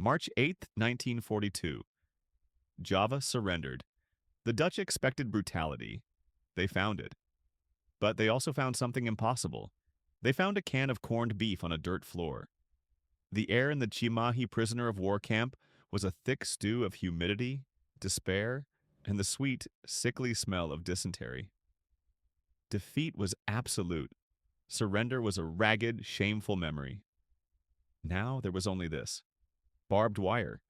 March 8th, 1942. Java surrendered. The Dutch expected brutality. They found it. But they also found something impossible. They found a can of corned beef on a dirt floor. The air in the Chimahi prisoner of war camp was a thick stew of humidity, despair, and the sweet, sickly smell of dysentery. Defeat was absolute. Surrender was a ragged, shameful memory. Now there was only this: barbed wire,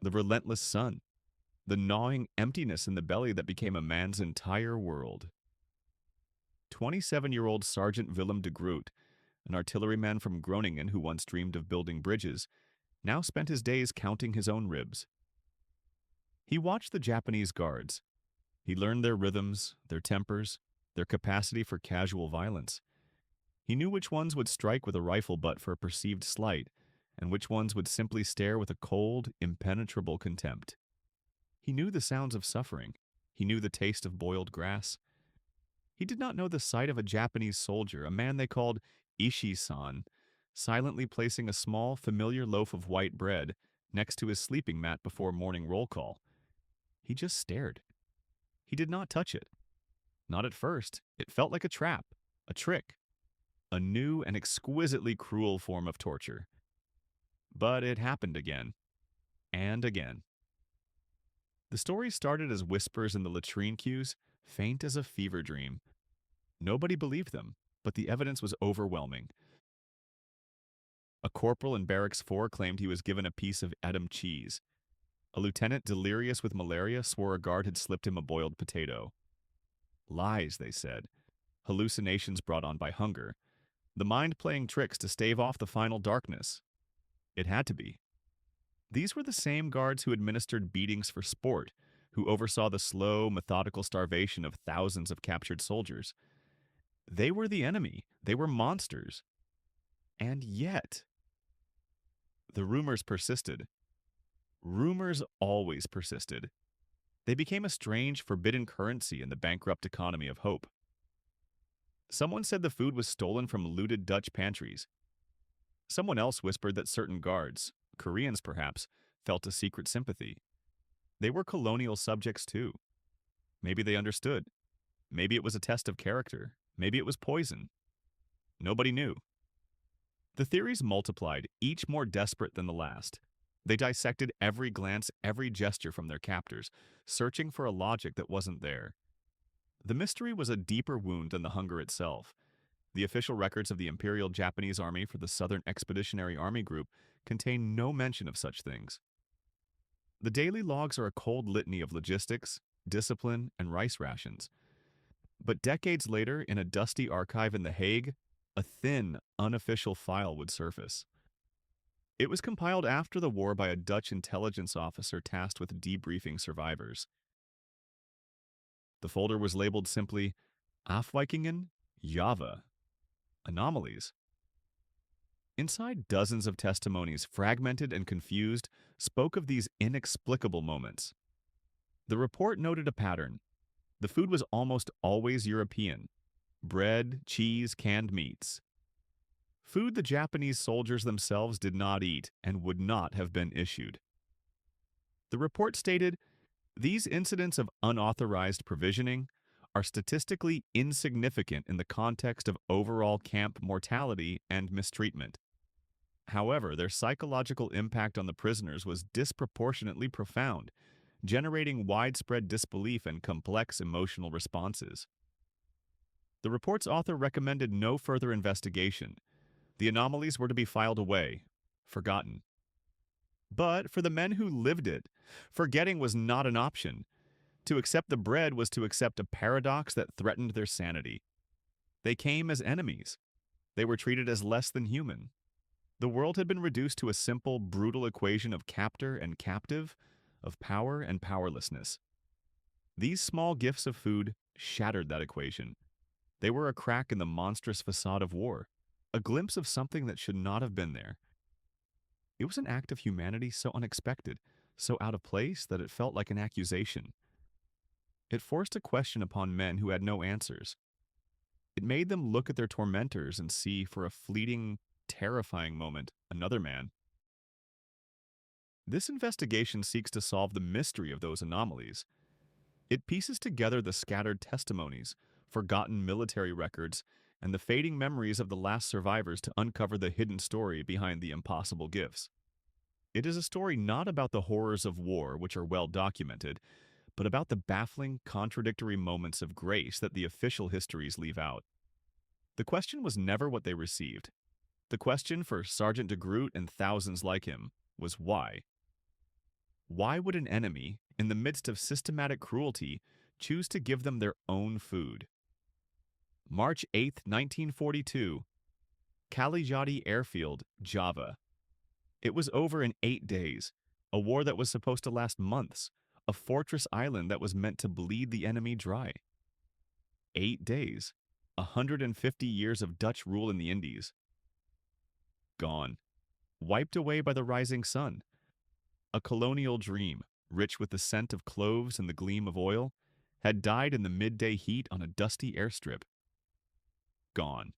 the relentless sun, the gnawing emptiness in the belly that became a man's entire world. 27-year-old Sergeant Willem de Groot, an artilleryman from Groningen who once dreamed of building bridges, now spent his days counting his own ribs. He watched the Japanese guards. He learned their rhythms, their tempers, their capacity for casual violence. He knew which ones would strike with a rifle butt for a perceived slight, and which ones would simply stare with a cold, impenetrable contempt. He knew the sounds of suffering. He knew the taste of boiled grass. He did not know the sight of a Japanese soldier, a man they called Ishi-san, silently placing a small, familiar loaf of white bread next to his sleeping mat before morning roll call. He just stared. He did not touch it. Not at first. It felt like a trap, a trick, a new and exquisitely cruel form of torture. But it happened again, and again. The story started as whispers in the latrine queues, faint as a fever dream. Nobody believed them, but the evidence was overwhelming. A corporal in Barracks 4 claimed he was given a piece of Edam cheese. A lieutenant delirious with malaria swore a guard had slipped him a boiled potato. Lies, they said. Hallucinations brought on by hunger. The mind playing tricks to stave off the final darkness. It had to be. These were the same guards who administered beatings for sport, who oversaw the slow, methodical starvation of thousands of captured soldiers. They were the enemy. They were monsters. And yet, the rumors persisted. Rumors always persisted. They became a strange, forbidden currency in the bankrupt economy of hope. Someone said the food was stolen from looted Dutch pantries. Someone else whispered that certain guards, Koreans perhaps, felt a secret sympathy. They were colonial subjects too. Maybe they understood. Maybe it was a test of character. Maybe it was poison. Nobody knew. The theories multiplied, each more desperate than the last. They dissected every glance, every gesture from their captors, searching for a logic that wasn't there. The mystery was a deeper wound than the hunger itself. The official records of the Imperial Japanese Army for the Southern Expeditionary Army Group contain no mention of such things. The daily logs are a cold litany of logistics, discipline, and rice rations. But decades later, in a dusty archive in The Hague, a thin, unofficial file would surface. It was compiled after the war by a Dutch intelligence officer tasked with debriefing survivors. The folder was labeled simply Afwijkingen, Java, anomalies. Inside, dozens of testimonies, fragmented and confused, spoke of these inexplicable moments. The report noted a pattern. The food was almost always European: bread, cheese, canned meats. Food the Japanese soldiers themselves did not eat and would not have been issued. The report stated, "These incidents of unauthorized provisioning are statistically insignificant in the context of overall camp mortality and mistreatment. However, their psychological impact on the prisoners was disproportionately profound, generating widespread disbelief and complex emotional responses." The report's author recommended no further investigation. The anomalies were to be filed away, forgotten. But for the men who lived it, forgetting was not an option. To accept the bread was to accept a paradox that threatened their sanity. They came as enemies. They were treated as less than human. The world had been reduced to a simple, brutal equation of captor and captive, of power and powerlessness. These small gifts of food shattered that equation. They were a crack in the monstrous facade of war, a glimpse of something that should not have been there. It was an act of humanity so unexpected, so out of place that it felt like an accusation. It forced a question upon men who had no answers. It made them look at their tormentors and see, for a fleeting, terrifying moment, another man. This investigation seeks to solve the mystery of those anomalies. It pieces together the scattered testimonies, forgotten military records, and the fading memories of the last survivors to uncover the hidden story behind the impossible gifts. It is a story not about the horrors of war, which are well documented, but about the baffling, contradictory moments of grace that the official histories leave out. The question was never what they received. The question for Sergeant de Groot and thousands like him was why. Why would an enemy, in the midst of systematic cruelty, choose to give them their own food? March 8, 1942, Kalijati Airfield, Java. It was over in 8 days, a war that was supposed to last months, a fortress island that was meant to bleed the enemy dry. 8 days, 150 years of Dutch rule in the Indies. Gone, wiped away by the rising sun. A colonial dream, rich with the scent of cloves and the gleam of oil, had died in the midday heat on a dusty airstrip. Gone.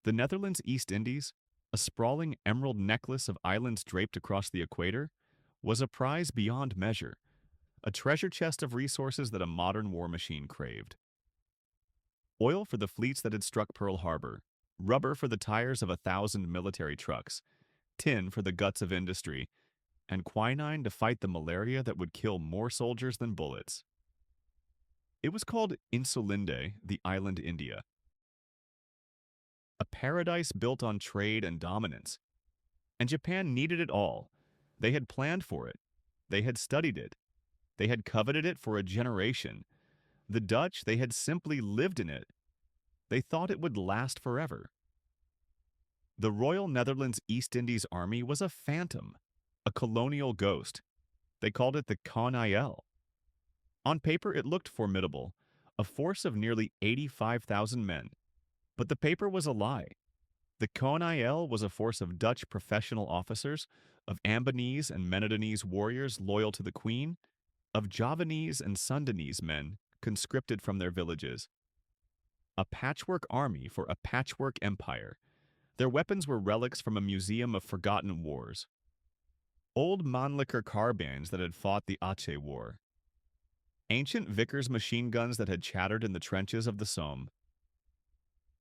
The Netherlands East Indies, a sprawling emerald necklace of islands draped across the equator, was a prize beyond measure, a treasure chest of resources that a modern war machine craved. Oil for the fleets that had struck Pearl Harbor, rubber for the tires of 1,000 military trucks, tin for the guts of industry, and quinine to fight the malaria that would kill more soldiers than bullets. It was called Insulinde, the island India. A paradise built on trade and dominance. And Japan needed it all. They had planned for it. They had studied it. They had coveted it for a generation. The Dutch, they had simply lived in it. They thought it would last forever. The Royal Netherlands East Indies Army was a phantom, a colonial ghost. They called it the Konil. On paper, it looked formidable, a force of nearly 85,000 men. But the paper was a lie. The Konil was a force of Dutch professional officers, of Ambonese and Menadonese warriors loyal to the Queen, of Javanese and Sundanese men conscripted from their villages. A patchwork army for a patchwork empire. Their weapons were relics from a museum of forgotten wars. Old Mannlicher carbines that had fought the Aceh War. Ancient Vickers machine guns that had chattered in the trenches of the Somme.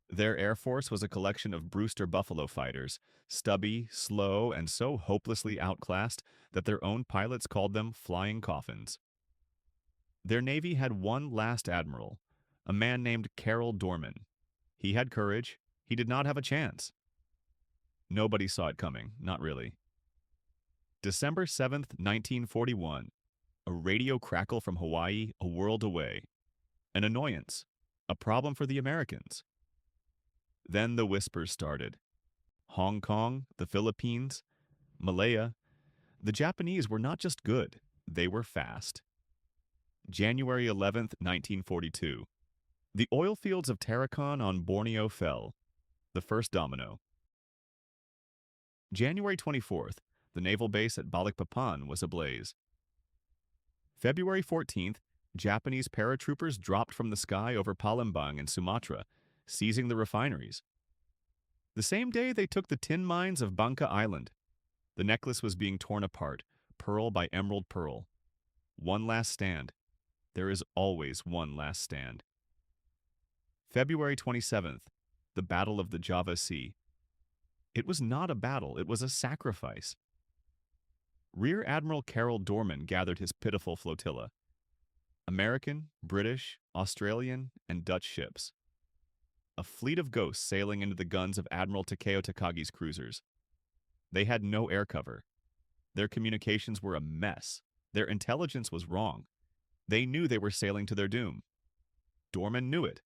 Their air force was a collection of Brewster Buffalo fighters, stubby, slow, and so hopelessly outclassed that their own pilots called them flying coffins. Their navy had one last admiral, a man named Carroll Dorman. He had courage. He did not have a chance. Nobody saw it coming, not really. December 7th, 1941. A radio crackle from Hawaii, a world away. An annoyance. A problem for the Americans. Then the whispers started. Hong Kong, the Philippines, Malaya. The Japanese were not just good, they were fast. January 11th, 1942. The oil fields of Tarakan on Borneo fell. The first domino. January 24th, the naval base at Balikpapan was ablaze. February 14th, Japanese paratroopers dropped from the sky over Palembang in Sumatra, seizing the refineries. The same day, they took the tin mines of Bangka Island. The necklace was being torn apart, pearl by emerald pearl. One last stand. There is always one last stand. February 27th, the Battle of the Java Sea. It was not a battle, it was a sacrifice. Rear Admiral Carroll Dorman gathered his pitiful flotilla. American, British, Australian, and Dutch ships. A fleet of ghosts sailing into the guns of Admiral Takeo Takagi's cruisers. They had no air cover. Their communications were a mess. Their intelligence was wrong. They knew they were sailing to their doom. Dorman knew it.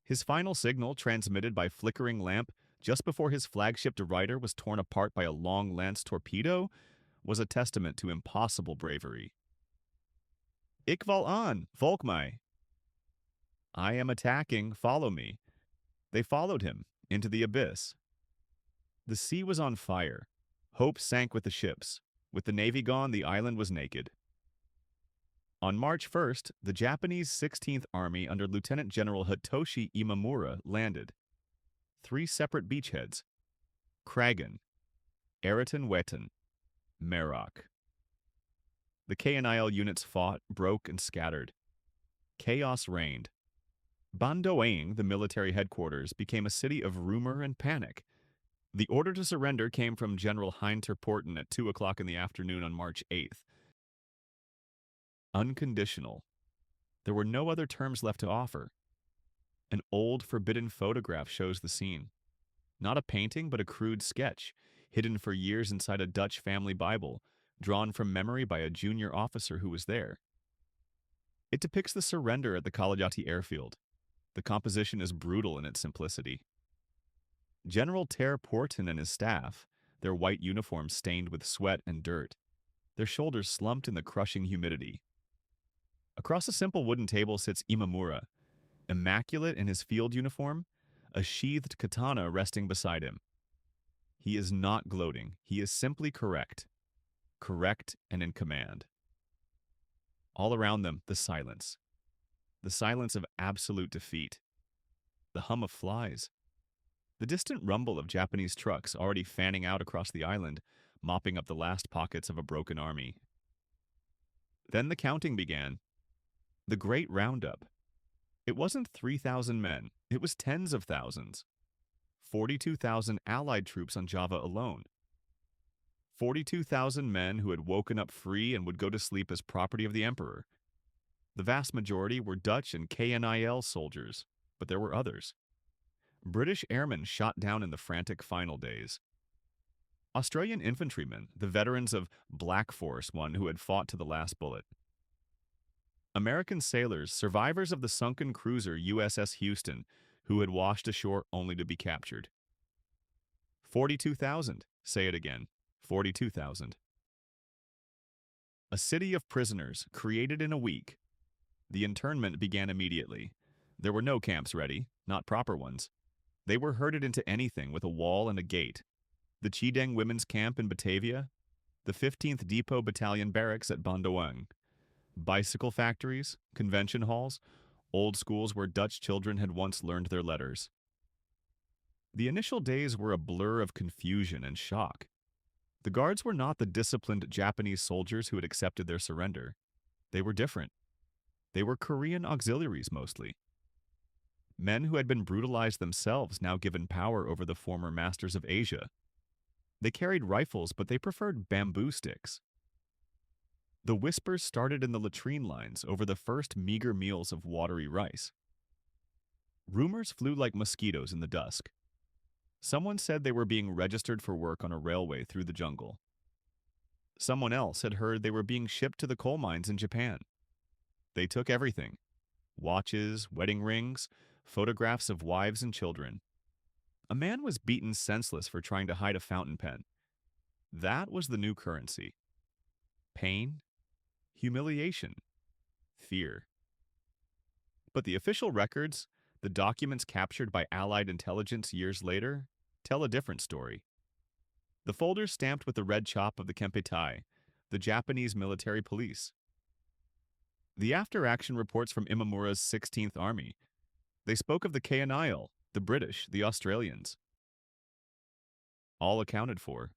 His final signal, transmitted by flickering lamp just before his flagship De Ruyter was torn apart by a long lance torpedo, was a testament to impossible bravery. Ik val aan, volg mij. I am attacking, follow me. They followed him into the abyss. The sea was on fire. Hope sank with the ships. With the navy gone, the island was naked. On March 1st, the Japanese 16th Army under Lieutenant General Hitoshi Imamura landed. 3 separate beachheads. Kragen, Araton Wetan, Merak. The KNIL units fought, broke, and scattered. Chaos reigned. Bandoeng, the military headquarters, became a city of rumor and panic. The order to surrender came from General Heinter Porten at 2 o'clock in the afternoon on March 8th. Unconditional. There were no other terms left to offer. An old, forbidden photograph shows the scene. Not a painting, but a crude sketch, hidden for years inside a Dutch family Bible, drawn from memory by a junior officer who was there. It depicts the surrender at the Kalijati airfield. The composition is brutal in its simplicity. General Ter Porten and his staff, their white uniforms stained with sweat and dirt, their shoulders slumped in the crushing humidity. Across a simple wooden table sits Imamura, immaculate in his field uniform, a sheathed katana resting beside him. He is not gloating, he is simply correct. Correct and in command. All around them, the silence. The silence of absolute defeat. The hum of flies. The distant rumble of Japanese trucks already fanning out across the island, mopping up the last pockets of a broken army. Then the counting began. The great roundup. It wasn't 3,000 men, it was tens of thousands. 42,000 Allied troops on Java alone. 42,000 men who had woken up free and would go to sleep as property of the Emperor. The vast majority were Dutch and KNIL soldiers, but there were others. British airmen shot down in the frantic final days. Australian infantrymen, the veterans of Black Force One who had fought to the last bullet. American sailors, survivors of the sunken cruiser USS Houston, who had washed ashore only to be captured. 42,000, say it again, 42,000. A city of prisoners, created in a week. The internment began immediately. There were no camps ready, not proper ones. They were herded into anything with a wall and a gate. The Chideng Women's Camp in Batavia, the 15th Depot Battalion Barracks at Bandoeng, bicycle factories, convention halls, old schools where Dutch children had once learned their letters. The initial days were a blur of confusion and shock. The guards were not the disciplined Japanese soldiers who had accepted their surrender. They were different. They were Korean auxiliaries mostly. Men who had been brutalized themselves now given power over the former masters of Asia. They carried rifles, but they preferred bamboo sticks. The whispers started in the latrine lines over the first meager meals of watery rice. Rumors flew like mosquitoes in the dusk. Someone said they were being registered for work on a railway through the jungle. Someone else had heard they were being shipped to the coal mines in Japan. They took everything: watches, wedding rings, photographs of wives and children. A man was beaten senseless for trying to hide a fountain pen. That was the new currency. Pain, humiliation, fear. But the official records, the documents captured by Allied intelligence years later, tell a different story. The folders stamped with the red chop of the Kempeitai, the Japanese military police. The after-action reports from Imamura's 16th Army. They spoke of the KNIL, the British, the Australians. All accounted for.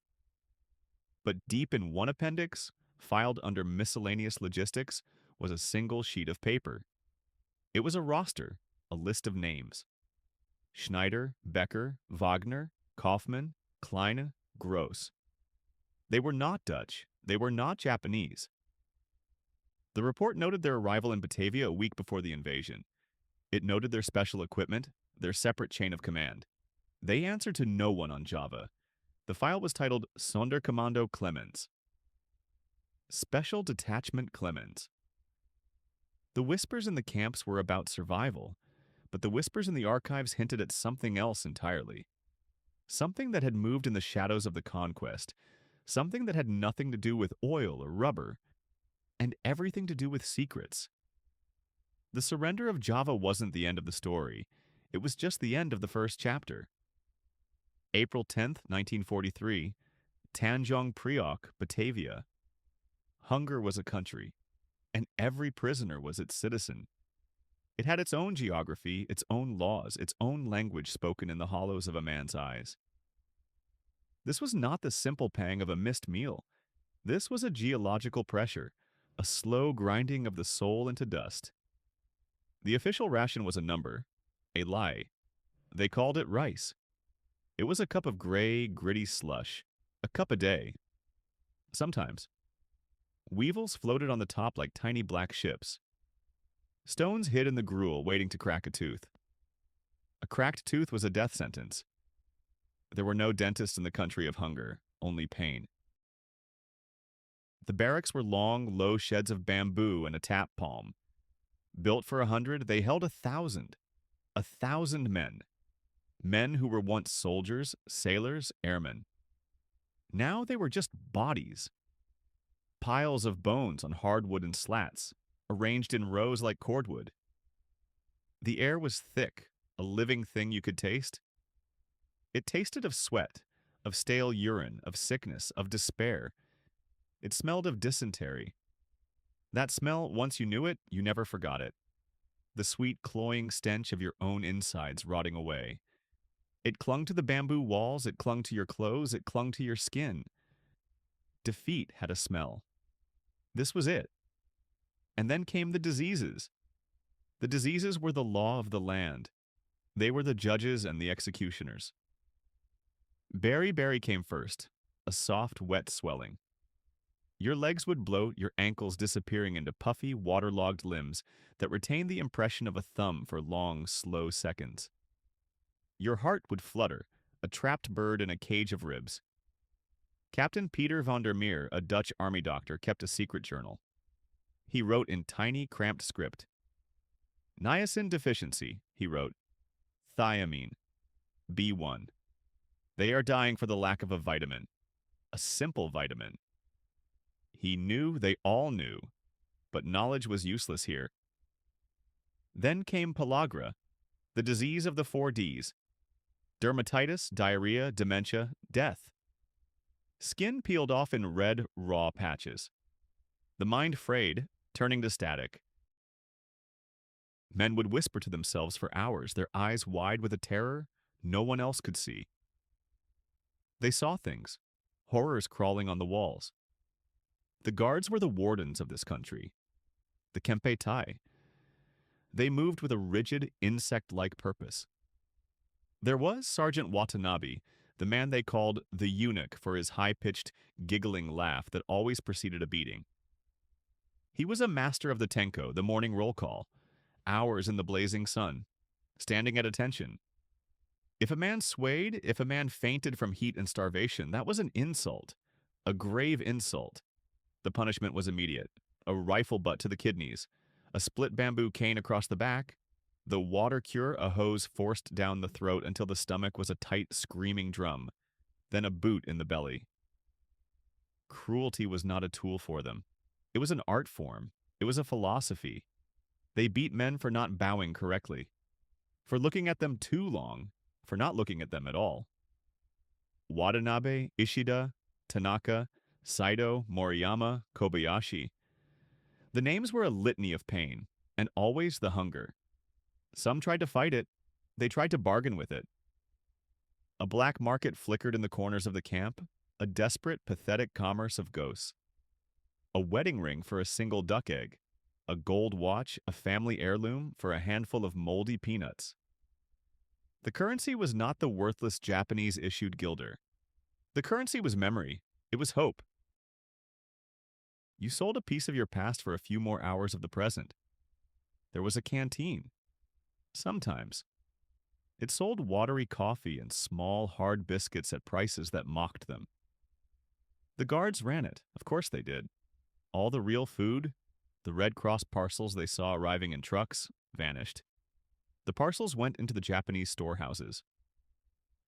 But deep in one appendix, filed under miscellaneous logistics, was a single sheet of paper. It was a roster, a list of names. Schneider, Becker, Wagner, Kaufmann, Kleine, Gross. They were not Dutch. They were not Japanese. The report noted their arrival in Batavia a week before the invasion. It noted their special equipment, their separate chain of command. They answered to no one on Java. The file was titled Sonderkommando Clemens. Special Detachment Clemens. The whispers in the camps were about survival, but the whispers in the archives hinted at something else entirely. Something that had moved in the shadows of the conquest, something that had nothing to do with oil or rubber, and everything to do with secrets. The surrender of Java wasn't the end of the story. It was just the end of the first chapter. April 10th, 1943, Tanjong Priok, Batavia. Hunger was a country, and every prisoner was its citizen. It had its own geography, its own laws, its own language spoken in the hollows of a man's eyes. This was not the simple pang of a missed meal. This was a geological pressure, a slow grinding of the soul into dust. The official ration was a number, a lie. They called it rice. It was a cup of gray, gritty slush, a cup a day. Sometimes. Weevils floated on the top like tiny black ships. Stones hid in the gruel waiting to crack a tooth. A cracked tooth was a death sentence. There were no dentists in the country of hunger, only pain. The barracks were long, low sheds of bamboo and a tap palm. Built for 100, they held 1,000. 1,000 men. Men who were once soldiers, sailors, airmen. Now they were just bodies. Piles of bones on hard wooden slats, arranged in rows like cordwood. The air was thick, a living thing you could taste. It tasted of sweat, of stale urine, of sickness, of despair. It smelled of dysentery. That smell, once you knew it, you never forgot it. The sweet, cloying stench of your own insides rotting away. It clung to the bamboo walls, it clung to your clothes, it clung to your skin. Defeat had a smell. This was it. And then came the diseases. The diseases were the law of the land. They were the judges and the executioners. Beriberi came first, a soft, wet swelling. Your legs would bloat, your ankles disappearing into puffy, waterlogged limbs that retained the impression of a thumb for long, slow seconds. Your heart would flutter, a trapped bird in a cage of ribs. Captain Peter van der Meer, a Dutch army doctor, kept a secret journal. He wrote in tiny, cramped script. Niacin deficiency, he wrote. Thiamine. B1. They are dying for the lack of a vitamin. A simple vitamin. He knew, they all knew, but knowledge was useless here. Then came pellagra, the disease of the 4 Ds. Dermatitis, diarrhea, dementia, death. Skin peeled off in red, raw patches. The mind frayed, turning to static. Men would whisper to themselves for hours, their eyes wide with a terror no one else could see. They saw things, horrors crawling on the walls. The guards were the wardens of this country, the Kempe Tai. They moved with a rigid, insect-like purpose. There was Sergeant Watanabe, the man they called the eunuch for his high-pitched, giggling laugh that always preceded a beating. He was a master of the tenko, the morning roll call, hours in the blazing sun, standing at attention. If a man swayed, if a man fainted from heat and starvation, that was an insult, a grave insult. The punishment was immediate, a rifle butt to the kidneys, a split bamboo cane across the back, the water cure, a hose forced down the throat until the stomach was a tight, screaming drum, then a boot in the belly. Cruelty was not a tool for them. It was an art form. It was a philosophy. They beat men for not bowing correctly, for looking at them too long, for not looking at them at all. Watanabe, Ishida, Tanaka, Saito, Moriyama, Kobayashi. The names were a litany of pain, and always the hunger. Some tried to fight it. They tried to bargain with it. A black market flickered in the corners of the camp, a desperate, pathetic commerce of ghosts. A wedding ring for a single duck egg, a gold watch, a family heirloom for a handful of moldy peanuts. The currency was not the worthless Japanese-issued guilder. The currency was memory. It was hope. You sold a piece of your past for a few more hours of the present. There was a canteen. Sometimes. It sold watery coffee and small, hard biscuits at prices that mocked them. The guards ran it. Of course they did. All the real food, the Red Cross parcels they saw arriving in trucks, vanished. The parcels went into the Japanese storehouses.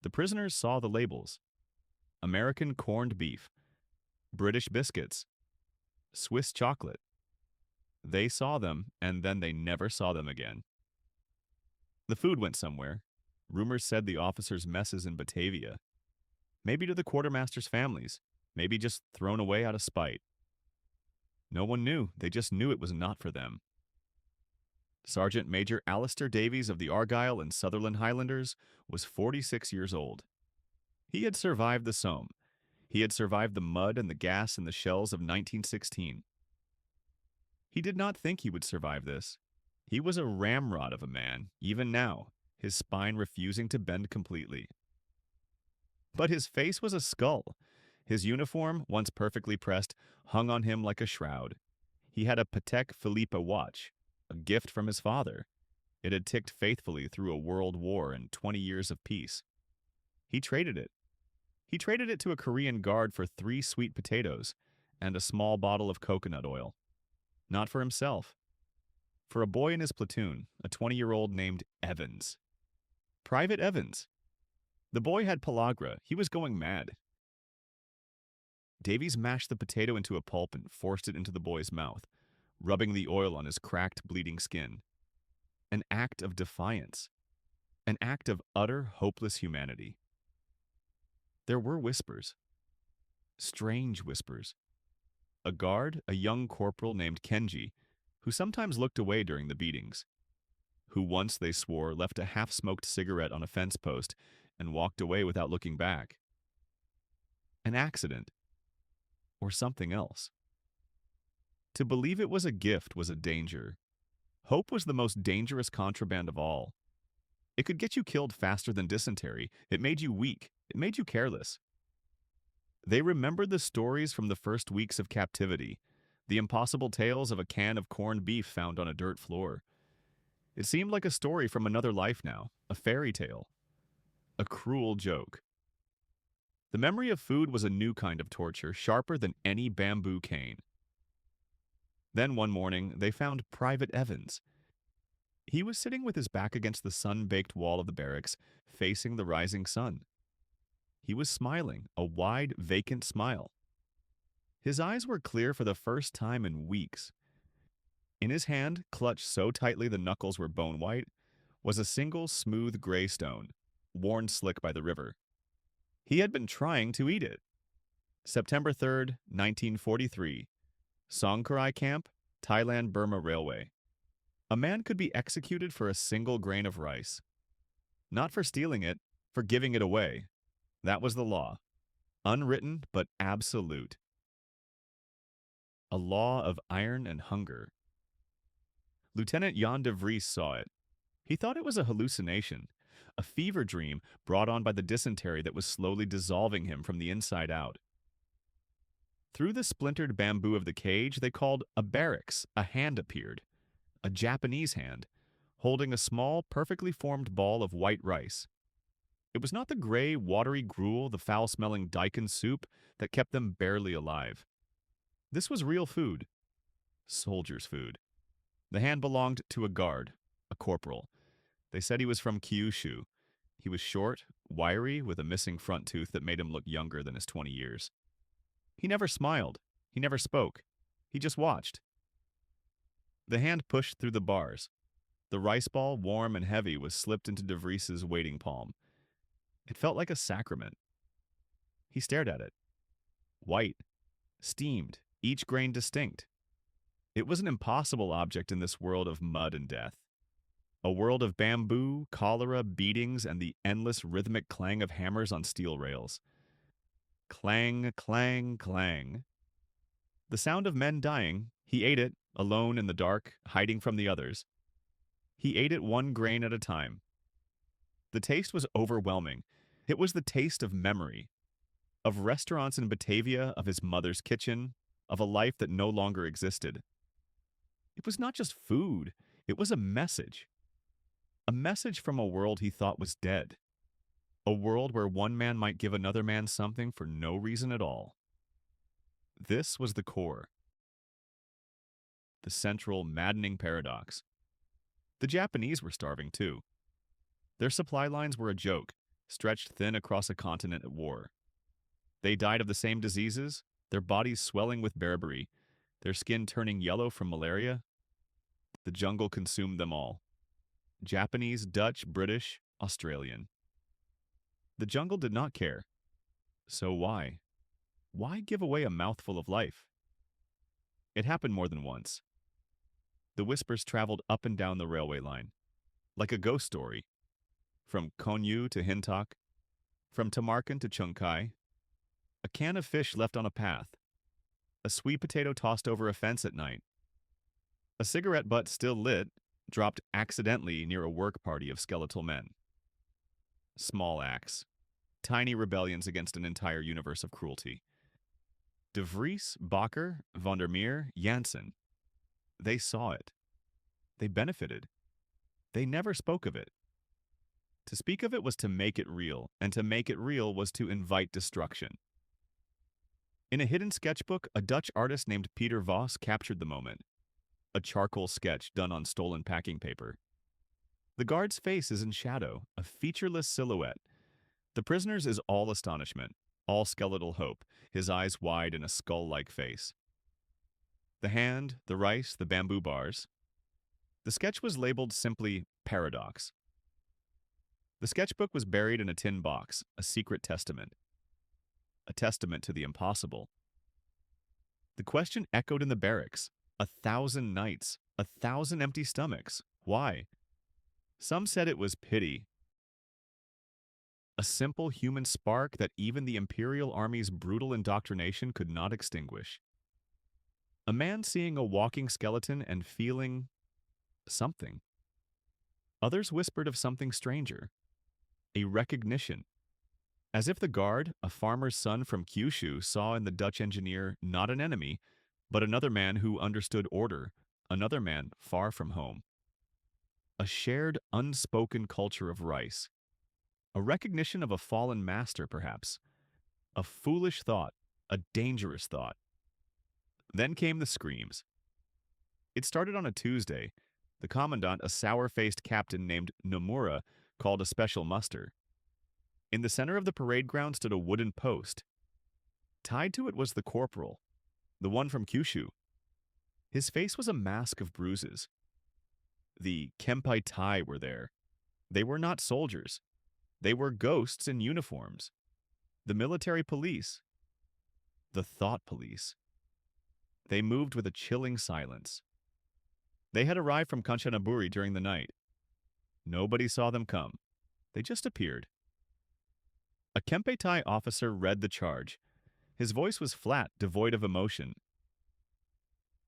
The prisoners saw the labels. American corned beef, British biscuits, Swiss chocolate. They saw them, and then they never saw them again. The food went somewhere. Rumors said the officers' messes in Batavia. Maybe to the quartermasters' families. Maybe just thrown away out of spite. No one knew. They just knew it was not for them. Sergeant Major Alistair Davies of the Argyll and Sutherland Highlanders was 46 years old. He had survived the Somme. He had survived the mud and the gas and the shells of 1916. He did not think he would survive this. He was a ramrod of a man, even now, his spine refusing to bend completely. But his face was a skull. His uniform, once perfectly pressed, hung on him like a shroud. He had a Patek Philippe watch, a gift from his father. It had ticked faithfully through a world war and 20 years of peace. He traded it. He traded it to a Korean guard for 3 sweet potatoes and a small bottle of coconut oil. Not for himself. For a boy in his platoon, a 20-year-old named Evans. Private Evans. The boy had pellagra. He was going mad. Davies mashed the potato into a pulp and forced it into the boy's mouth, rubbing the oil on his cracked, bleeding skin. An act of defiance. An act of utter, hopeless humanity. There were whispers. Strange whispers. A guard, a young corporal named Kenji, who sometimes looked away during the beatings, who once, they swore, left a half-smoked cigarette on a fence post and walked away without looking back. An accident. Or something else. To believe it was a gift was a danger. Hope was the most dangerous contraband of all. It could get you killed faster than dysentery. It made you weak. It made you careless. They remembered the stories from the first weeks of captivity, the impossible tales of a can of corned beef found on a dirt floor. It seemed like a story from another life now, a fairy tale. A cruel joke. The memory of food was a new kind of torture, sharper than any bamboo cane. Then one morning, they found Private Evans. He was sitting with his back against the sun-baked wall of the barracks, facing the rising sun. He was smiling, a wide, vacant smile. His eyes were clear for the first time in weeks. In his hand, clutched so tightly the knuckles were bone-white, was a single smooth gray stone, worn slick by the river. He had been trying to eat it. September 3rd, 1943. Songkrai Camp, Thailand-Burma Railway. A man could be executed for a single grain of rice. Not for stealing it, for giving it away. That was the law. Unwritten, but absolute. A law of iron and hunger. Lieutenant Jan de Vries saw it. He thought it was a hallucination, a fever dream brought on by the dysentery that was slowly dissolving him from the inside out. Through the splintered bamboo of the cage they called a barracks, a hand appeared. A Japanese hand, holding a small, perfectly formed ball of white rice. It was not the gray, watery gruel, the foul-smelling daikon soup that kept them barely alive. This was real food. Soldier's food. The hand belonged to a guard, a corporal. They said he was from Kyushu. He was short, wiry, with a missing front tooth that made him look younger than his 20 years. He never smiled. He never spoke. He just watched. The hand pushed through the bars. The rice ball, warm and heavy, was slipped into de Vries's waiting palm. It felt like a sacrament. He stared at it. White. Steamed. Each grain distinct. It was an impossible object in this world of mud and death. A world of bamboo, cholera, beatings, and the endless rhythmic clang of hammers on steel rails. Clang, clang, clang. The sound of men dying. He ate it, alone in the dark, hiding from the others. He ate it one grain at a time. The taste was overwhelming. It was the taste of memory. Of restaurants in Batavia, of his mother's kitchen, of a life that no longer existed. It was not just food. It was a message. A message from a world he thought was dead. A world where one man might give another man something for no reason at all. This was the core. The central, maddening paradox. The Japanese were starving too. Their supply lines were a joke, stretched thin across a continent at war. They died of the same diseases, their bodies swelling with beriberi, their skin turning yellow from malaria. The jungle consumed them all. Japanese, Dutch, British, Australian. The jungle did not care. So why? Why give away a mouthful of life? It happened more than once. The whispers traveled up and down the railway line, like a ghost story, from Konyu to Hintok, from Tamarkan to Chungkai. a can of fish left on a path, a sweet potato tossed over a fence at night, a cigarette butt still lit, dropped accidentally near a work party of skeletal men. Small acts, tiny rebellions against an entire universe of cruelty. De Vries, Bakker, van der Meer, Janssen. They saw it. They benefited. They never spoke of it. To speak of it was to make it real, and to make it real was to invite destruction. In a hidden sketchbook, a Dutch artist named Peter Voss captured the moment. A charcoal sketch done on stolen packing paper. The guard's face is in shadow, a featureless silhouette. The prisoner's is all astonishment, all skeletal hope, his eyes wide in a skull-like face. The hand, the rice, the bamboo bars. The sketch was labeled simply Paradox. The sketchbook was buried in a tin box, a secret testament. A testament to the impossible. The question echoed in the barracks. 1,000 nights, 1,000 empty stomachs. Why? Some said it was pity. A simple human spark that even the Imperial Army's brutal indoctrination could not extinguish. A man seeing a walking skeleton and feeling something. Others whispered of something stranger. A recognition. As if the guard, a farmer's son from Kyushu, saw in the Dutch engineer not an enemy, but another man who understood order, another man far from home. A shared, unspoken culture of rice. A recognition of a fallen master, perhaps. A foolish thought, a dangerous thought. Then came the screams. It started on a Tuesday. The commandant, a sour-faced captain named Nomura, called a special muster. In the center of the parade ground stood a wooden post. Tied to it was the corporal, the one from Kyushu. His face was a mask of bruises. The Kempai Tai were there. They were not soldiers. They were ghosts in uniforms. The military police. The thought police. They moved with a chilling silence. They had arrived from Kanchanaburi during the night. Nobody saw them come. They just appeared. A Kempai Tai officer read the charge. His voice was flat, devoid of emotion.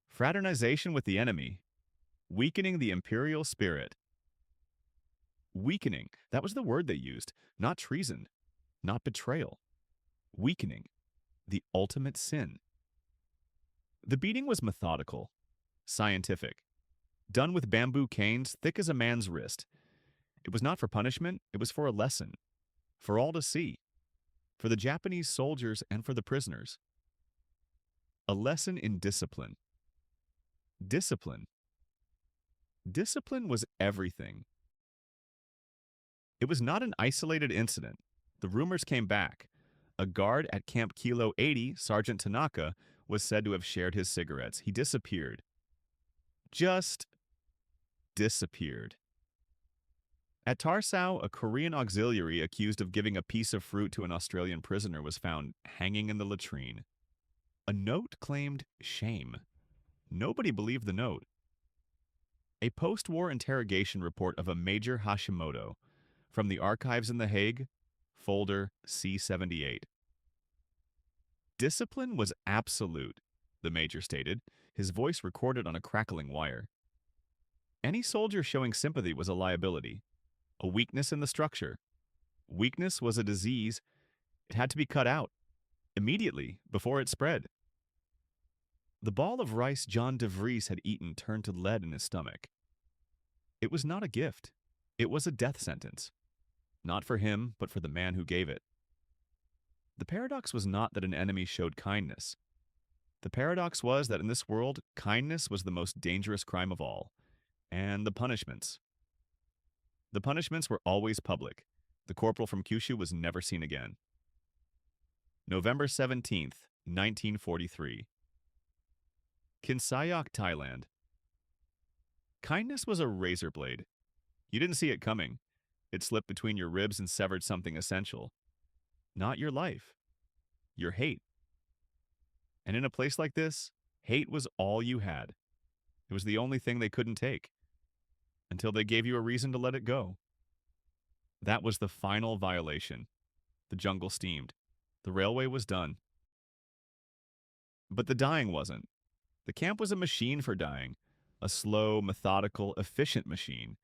Fraternization with the enemy. Weakening the imperial spirit. Weakening, that was the word they used. Not treason. Not betrayal. Weakening. The ultimate sin. The beating was methodical. Scientific. Done with bamboo canes thick as a man's wrist. It was not for punishment, it was for a lesson. For all to see. For the Japanese soldiers and for the prisoners. A lesson in discipline. Discipline. Discipline was everything. It was not an isolated incident. The rumors came back. A guard at Camp Kilo 80, Sergeant Tanaka, was said to have shared his cigarettes. He disappeared. Just disappeared. At Tarsau, a Korean auxiliary accused of giving a piece of fruit to an Australian prisoner was found hanging in the latrine. A note claimed shame. Nobody believed the note. A post-war interrogation report of a Major Hashimoto from the archives in The Hague, folder C78. Discipline was absolute, the major stated, his voice recorded on a crackling wire. Any soldier showing sympathy was a liability, a weakness in the structure. Weakness was a disease. It had to be cut out, immediately, before it spread. The ball of rice John de Vries had eaten turned to lead in his stomach. It was not a gift. It was a death sentence. Not for him, but for the man who gave it. The paradox was not that an enemy showed kindness. The paradox was that in this world, kindness was the most dangerous crime of all. And the punishments. The punishments were always public. The corporal from Kyushu was never seen again. November 17th, 1943. Kinsayak, Thailand. Kindness was a razor blade. You didn't see it coming. It slipped between your ribs and severed something essential. Not your life. Your hate. And in a place like this, hate was all you had. It was the only thing they couldn't take. Until they gave you a reason to let it go. That was the final violation. The jungle steamed. The railway was done. But the dying wasn't. The camp was a machine for dying, a slow, methodical, efficient machine.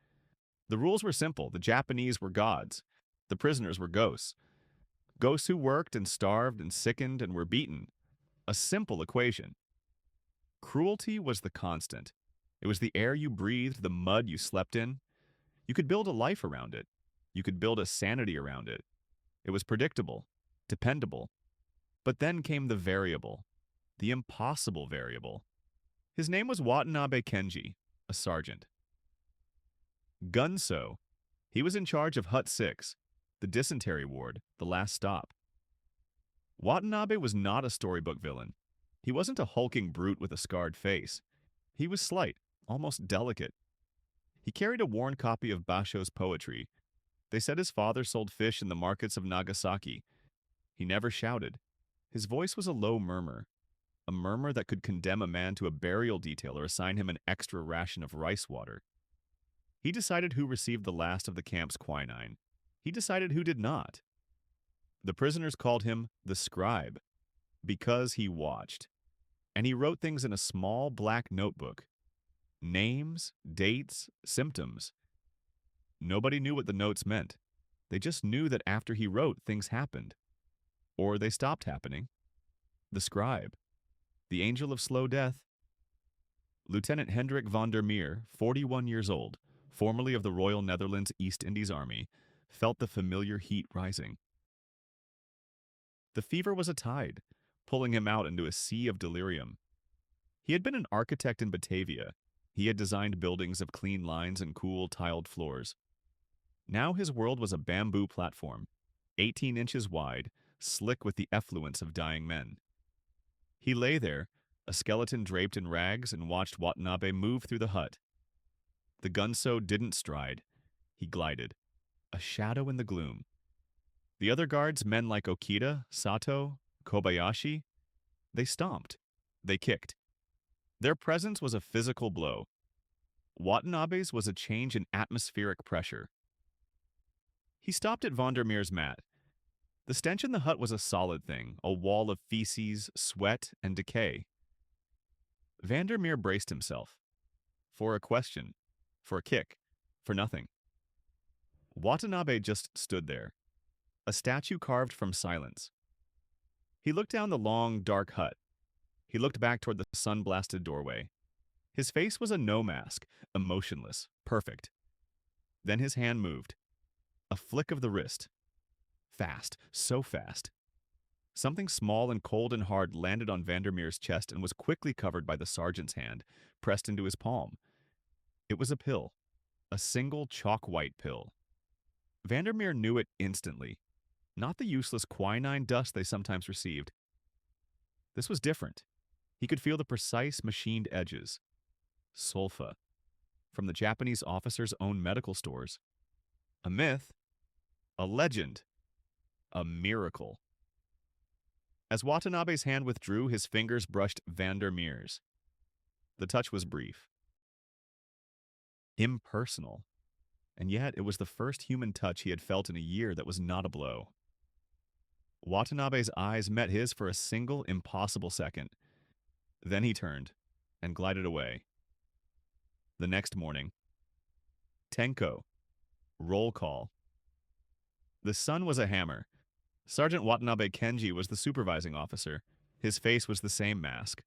The rules were simple. The Japanese were gods. The prisoners were ghosts. Ghosts who worked and starved and sickened and were beaten. A simple equation. Cruelty was the constant. It was the air you breathed, the mud you slept in. You could build a life around it. You could build a sanity around it. It was predictable, dependable. But then came the variable, the impossible variable. His name was Watanabe Kenji, a sergeant. Gunso. He was in charge of Hut 6, the dysentery ward, the last stop. Watanabe was not a storybook villain. He wasn't a hulking brute with a scarred face. He was slight, almost delicate. He carried a worn copy of Basho's poetry. They said his father sold fish in the markets of Nagasaki. He never shouted. His voice was a low murmur, a murmur that could condemn a man to a burial detail or assign him an extra ration of rice water. He decided who received the last of the camp's quinine. He decided who did not. The prisoners called him the scribe because he watched. And he wrote things in a small black notebook. Names, dates, symptoms. Nobody knew what the notes meant. They just knew that after he wrote, things happened. Or they stopped happening. The scribe, the angel of slow death. Lieutenant Hendrik van der Meer, 41 years old, formerly of the Royal Netherlands East Indies Army, felt the familiar heat rising. The fever was a tide, pulling him out into a sea of delirium. He had been an architect in Batavia. He had designed buildings of clean lines and cool, tiled floors. Now his world was a bamboo platform, 18 inches wide, slick with the effluence of dying men. He lay there, a skeleton draped in rags, and watched Watanabe move through the hut. The gunso didn't stride. He glided, a shadow in the gloom. The other guards, men like Okita, Sato, Kobayashi, they stomped. They kicked. Their presence was a physical blow. Watanabe's was a change in atmospheric pressure. He stopped at van der Meer's mat. The stench in the hut was a solid thing, a wall of feces, sweat, and decay. Van der Meer braced himself. For a question. For a kick. For nothing. Watanabe just stood there, a statue carved from silence. He looked down the long, dark hut. He looked back toward the sun-blasted doorway. His face was a no mask, emotionless, perfect. Then his hand moved. A flick of the wrist. Fast, so fast. Something small and cold and hard landed on van der Meer's chest and was quickly covered by the sergeant's hand, pressed into his palm. It was a pill, a single chalk-white pill. Van der Meer knew it instantly, not the useless quinine dust they sometimes received. This was different. He could feel the precise machined edges. Sulfa, from the Japanese officer's own medical stores. A myth, a legend, a miracle. As Watanabe's hand withdrew, his fingers brushed van der Meer's. The touch was brief. Impersonal. And yet it was the first human touch he had felt in a year that was not a blow. Watanabe's eyes met his for a single, impossible second. Then he turned and glided away. The next morning. Tenko. Roll call. The sun was a hammer. Sergeant Watanabe Kenji was the supervising officer. His face was the same mask.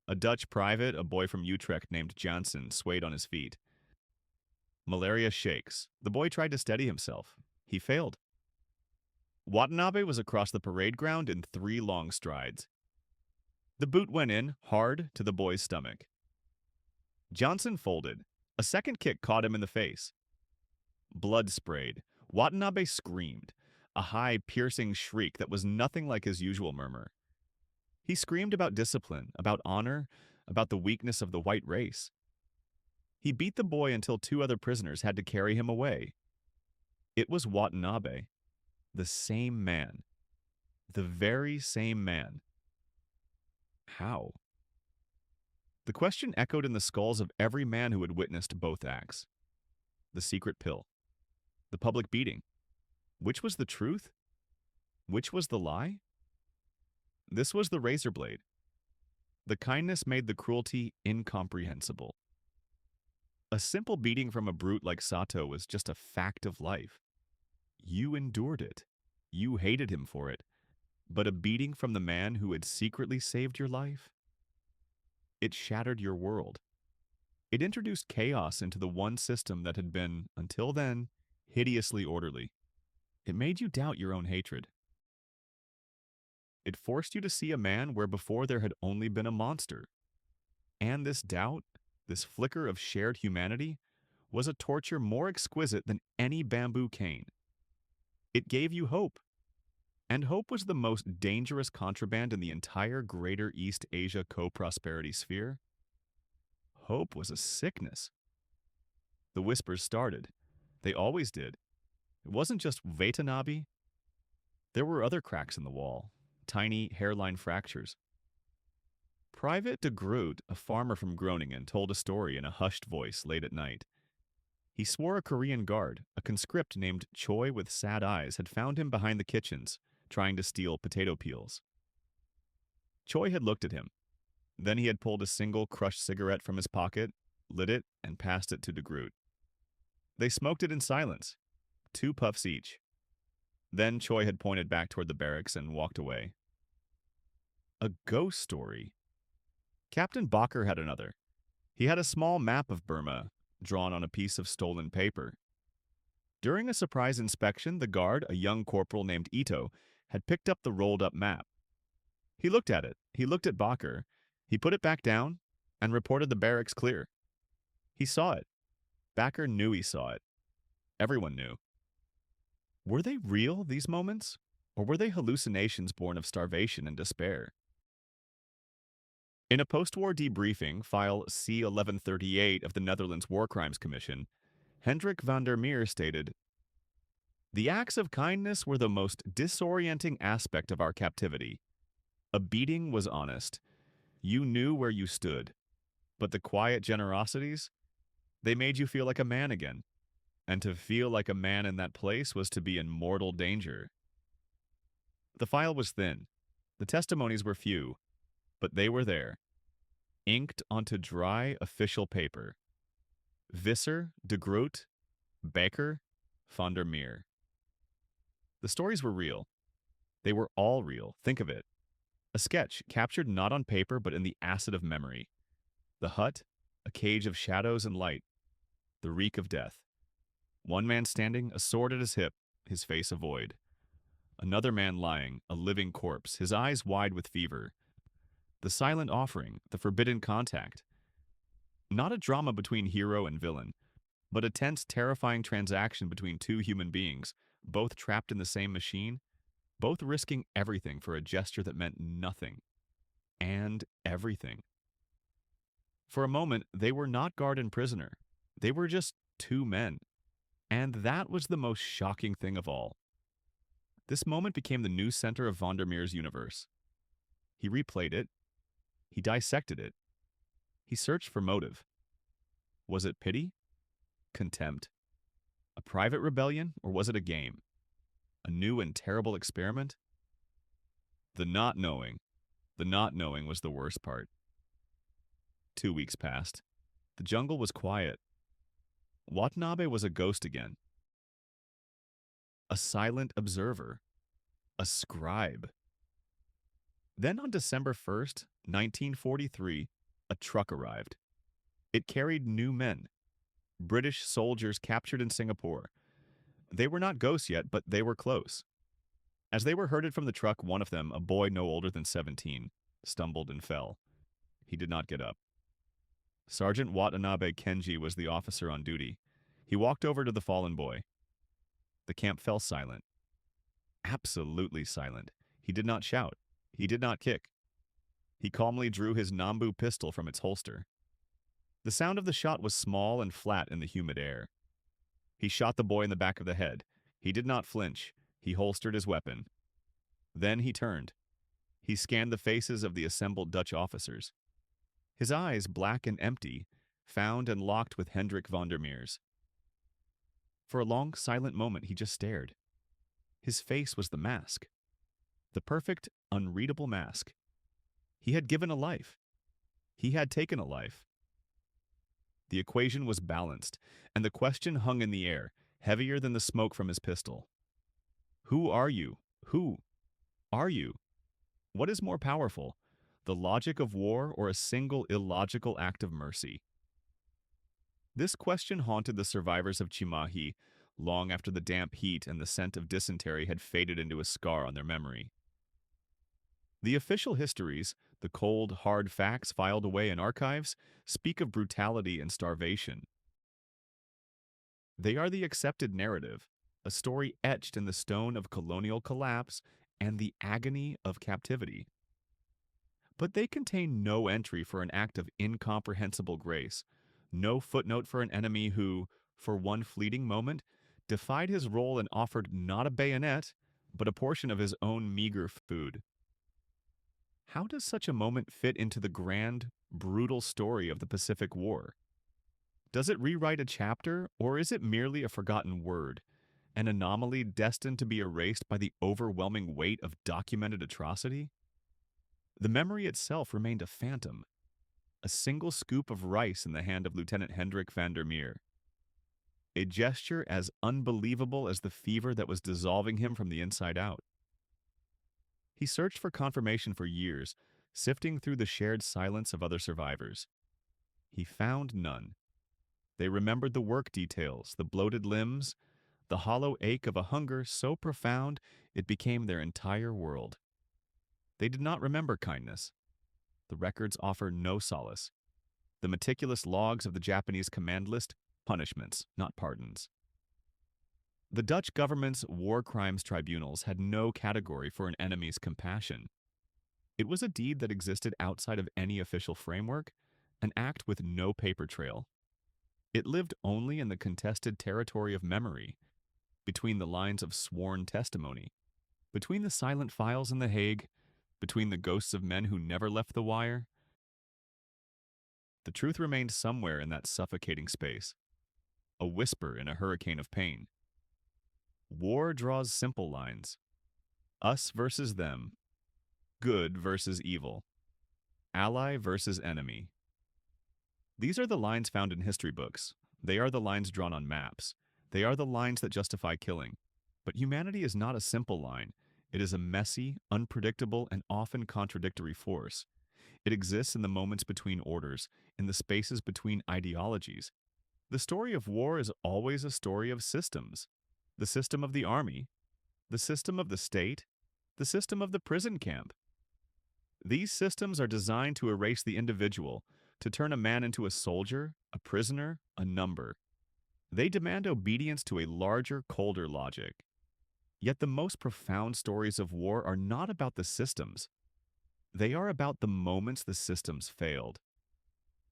A Dutch private, a boy from Utrecht named Janssen, swayed on his feet. Malaria shakes. The boy tried to steady himself. He failed. Watanabe was across the parade ground in 3 long strides. The boot went in, hard, to the boy's stomach. Johnson folded. A second kick caught him in the face. Blood sprayed. Watanabe screamed, a high, piercing shriek that was nothing like his usual murmur. He screamed about discipline, about honor, about the weakness of the white race. He beat the boy until 2 other prisoners had to carry him away. It was Watanabe, the same man, the very same man. How? The question echoed in the skulls of every man who had witnessed both acts. The secret pill. The public beating. Which was the truth? Which was the lie? This was the razor blade, The kindness made the cruelty incomprehensible. A simple beating from a brute like Sato was just a fact of life. You endured it. You hated him for it. But a beating from the man who had secretly saved your life? It shattered your world. It introduced chaos into the one system that had been, until then, hideously orderly. It made you doubt your own hatred. It forced you to see a man where before there had only been a monster. And this doubt, this flicker of shared humanity, was a torture more exquisite than any bamboo cane. It gave you hope. And hope was the most dangerous contraband in the entire Greater East Asia co-prosperity sphere. Hope was a sickness. The whispers started. They always did. It wasn't just Watanabe. There were other cracks in the wall, tiny hairline fractures. Private de Groot, a farmer from Groningen, told a story in a hushed voice late at night. He swore a Korean guard, a conscript named Choi with sad eyes, had found him behind the kitchens, trying to steal potato peels. Choi had looked at him. Then he had pulled a single crushed cigarette from his pocket, lit it, and passed it to de Groot. They smoked it in silence, 2 puffs each. Then Choi had pointed back toward the barracks and walked away. A ghost story. Captain Bakker had another. He had a small map of Burma, drawn on a piece of stolen paper. During a surprise inspection, the guard, a young corporal named Ito, had picked up the rolled-up map. He looked at it. He looked at Bakker. He put it back down and reported the barracks clear. He saw it. Bakker knew he saw it. Everyone knew. Were they real, these moments? Or were they hallucinations born of starvation and despair? In a post-war debriefing, file C-1138 of the Netherlands War Crimes Commission, Hendrik van der Meer stated, "The acts of kindness were the most disorienting aspect of our captivity. A beating was honest. You knew where you stood. But the quiet generosities? They made you feel like a man again. And to feel like a man in that place was to be in mortal danger." The file was thin. The testimonies were few. But they were there, inked onto dry official paper. Visser, de Groot, Bakker, van der Meer. The stories were real. They were all real. Think of it. A sketch captured not on paper but in the acid of memory. The hut, a cage of shadows and light. The reek of death. One man standing, a sword at his hip, his face a void. Another man lying, a living corpse, his eyes wide with fever. The silent offering, the forbidden contact. Not a drama between hero and villain, but a tense, terrifying transaction between 2 human beings, both trapped in the same machine, both risking everything for a gesture that meant nothing. And everything. For a moment, they were not guard and prisoner. They were just 2 men. And that was the most shocking thing of all. This moment became the new center of van der Meer's universe. He replayed it. He dissected it. He searched for motive. Was it pity? Contempt? A private rebellion, or was it a game? A new and terrible experiment? The not knowing. The not knowing was the worst part. 2 weeks passed. The jungle was quiet. Watanabe was a ghost again. A silent observer. A scribe. Then on December 1st, 1943, a truck arrived. It carried new men, British soldiers captured in Singapore. They were not ghosts yet, but they were close. As they were herded from the truck, one of them, a boy no older than 17, stumbled and fell. He did not get up. Sergeant Watanabe Kenji was the officer on duty. He walked over to the fallen boy. The camp fell silent. Absolutely silent. He did not shout. He did not kick. He calmly drew his Nambu pistol from its holster. The sound of the shot was small and flat in the humid air. He shot the boy in the back of the head. He did not flinch. He holstered his weapon. Then he turned. He scanned the faces of the assembled Dutch officers. His eyes, black and empty, found and locked with Hendrik van der Meer's. For a long, silent moment, he just stared. His face was the mask. The perfect, unreadable mask. He had given a life. He had taken a life. The equation was balanced, and the question hung in the air, heavier than the smoke from his pistol. Who are you? Who are you? What is more powerful, the logic of war or a single illogical act of mercy? This question haunted the survivors of Chimahi long after the damp heat and the scent of dysentery had faded into a scar on their memory. The official histories, the cold, hard facts filed away in archives, speak of brutality and starvation. They are the accepted narrative, a story etched in the stone of colonial collapse and the agony of captivity. But they contain no entry for an act of incomprehensible grace, no footnote for an enemy who, for one fleeting moment, defied his role and offered not a bayonet, but a portion of his own meager food. How does such a moment fit into the grand, brutal story of the Pacific War? Does it rewrite a chapter, or is it merely a forgotten word, an anomaly destined to be erased by the overwhelming weight of documented atrocity? The memory itself remained a phantom, a single scoop of rice in the hand of Lieutenant Hendrik van der Meer. A gesture as unbelievable as the fever that was dissolving him from the inside out. He searched for confirmation for years, sifting through the shared silence of other survivors. He found none. They remembered the work details, the bloated limbs, the hollow ache of a hunger so profound it became their entire world. They did not remember kindness. The records offer no solace. The meticulous logs of the Japanese command list, punishments, not pardons. The Dutch government's war crimes tribunals had no category for an enemy's compassion. It was a deed that existed outside of any official framework, an act with no paper trail. It lived only in the contested territory of memory, between the lines of sworn testimony, between the silent files in The Hague, between the ghosts of men who never left the wire. The truth remained somewhere in that suffocating space, a whisper in a hurricane of pain. War draws simple lines. Us versus them. Good versus evil. Ally versus enemy. These are the lines found in history books. They are the lines drawn on maps. They are the lines that justify killing. But humanity is not a simple line. It is a messy, unpredictable, and often contradictory force. It exists in the moments between orders, in the spaces between ideologies. The story of war is always a story of systems. The system of the army, the system of the state, the system of the prison camp. These systems are designed to erase the individual, to turn a man into a soldier, a prisoner, a number. They demand obedience to a larger, colder logic. Yet the most profound stories of war are not about the systems. They are about the moments the systems failed.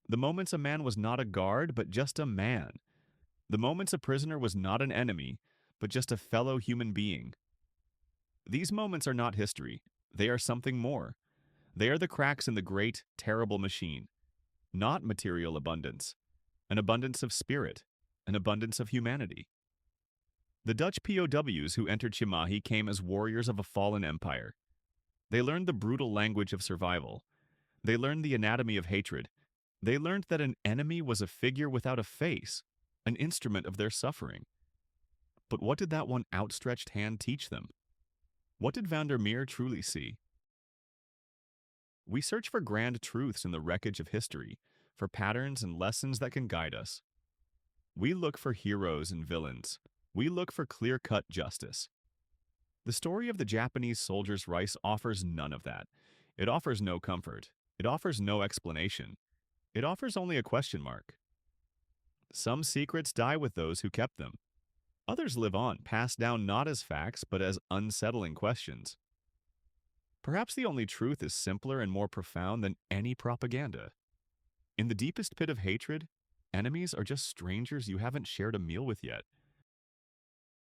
The moments a man was not a guard, but just a man. The moments a prisoner was not an enemy, but just a fellow human being. These moments are not history. They are something more. They are the cracks in the great, terrible machine. Not material abundance. An abundance of spirit. An abundance of humanity. The Dutch POWs who entered Chimahi came as warriors of a fallen empire. They learned the brutal language of survival. They learned the anatomy of hatred. They learned that an enemy was a figure without a face, an instrument of their suffering. But what did that one outstretched hand teach them? What did van der Meer truly see? We search for grand truths in the wreckage of history, for patterns and lessons that can guide us. We look for heroes and villains. We look for clear-cut justice. The story of the Japanese soldier's rice offers none of that. It offers no comfort. It offers no explanation. It offers only a question mark. Some secrets die with those who kept them. Others live on, passed down not as facts, but as unsettling questions. Perhaps the only truth is simpler and more profound than any propaganda. In the deepest pit of hatred, enemies are just strangers you haven't shared a meal with yet.